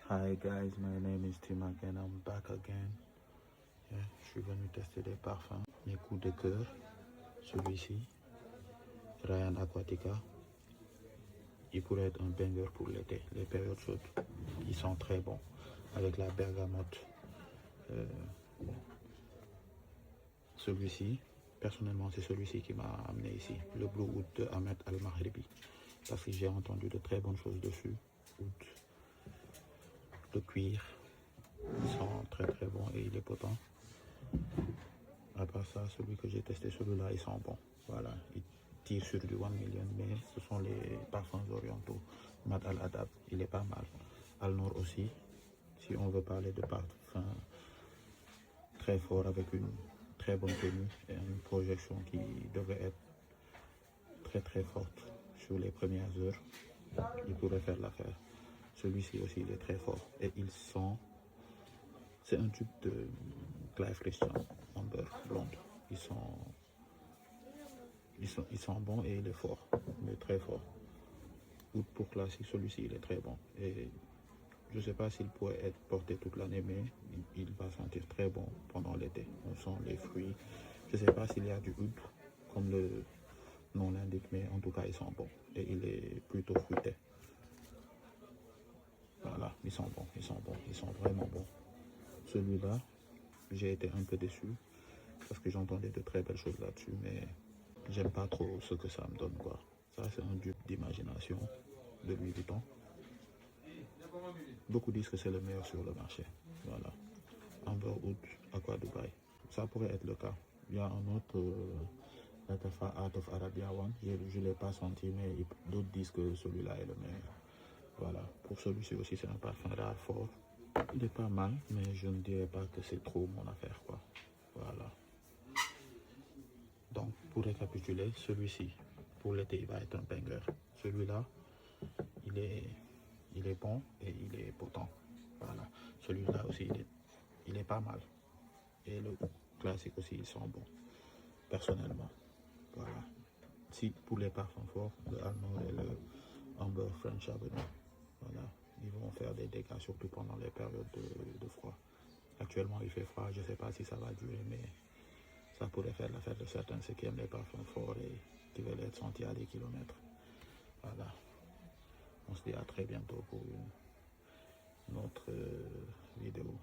Hi guys, my name is Tim again, I'm back again. Yeah, je suis venu tester des parfums. Mes coups de cœur, celui-ci, Ryan Aquatica. Il pourrait être un banger pour l'été, les périodes chaudes. Ils sont très bons, avec la bergamote. Celui-ci, personnellement, c'est celui-ci qui m'a amené ici, le Blue Oud de Ahmed Al-Mahribi. Parce que j'ai entendu de très bonnes choses dessus. Oud, de cuir, ils sont très très bons et il est potent. À part ça, celui que j'ai testé, celui-là, ils sont bons. Voilà, ils tirent sur du 1 million, mais ce sont les parfums orientaux. Mad Al-Adab, il est pas mal. Al-Nour aussi, si on veut parler de parfums très forts avec une très bonne tenue et une projection qui devrait être très très forte sur les premières heures, il pourrait faire l'affaire. Celui-ci aussi, il est très fort. Et ils sont... C'est un tube de Clive Christian, Amber Blonde. Ils sont bons et il est fort, mais très fort. Pour classique, celui-ci, il est très bon. Et je ne sais pas s'il pourrait être porté toute l'année, mais il va sentir très bon pendant l'été. On sent les fruits. Je ne sais pas s'il y a du oud, comme le nom l'indique, mais en tout cas, ils sont bons. Et il est plutôt fruité. Voilà, ils sont bons, ils sont bons, ils sont vraiment bons. Celui-là, j'ai été un peu déçu parce que j'entendais de très belles choses là-dessus, mais j'aime pas trop ce que ça me donne, quoi. Ça, c'est un dupe d'imagination de Louis Vuitton. Beaucoup disent que c'est le meilleur sur le marché. Voilà. Amber Oud, Aqua Dubai. Ça pourrait être le cas. Il y a un autre, Latafa Art of Arabia One. Je ne l'ai pas senti, mais d'autres disent que celui-là est le meilleur. Voilà. Pour celui-ci aussi, c'est un parfum rare fort. Il est pas mal, mais je ne dirais pas que c'est trop mon affaire, quoi. Voilà. Donc, pour récapituler, celui-ci, pour l'été, il va être un banger. Celui-là, il est bon et il est potent. Voilà. Celui-là aussi, il est pas mal. Et le classique aussi, ils sont bons. Personnellement. Voilà. Si pour les parfums forts, le Allemand et le Amber French Avenue, voilà, ils vont faire des dégâts, surtout pendant les périodes de froid. Actuellement, il fait froid, je ne sais pas si ça va durer, mais ça pourrait faire l'affaire de certains ceux qui aiment les parfums forts et qui veulent être sentis à des kilomètres. Voilà. On se dit à très bientôt pour une autre vidéo.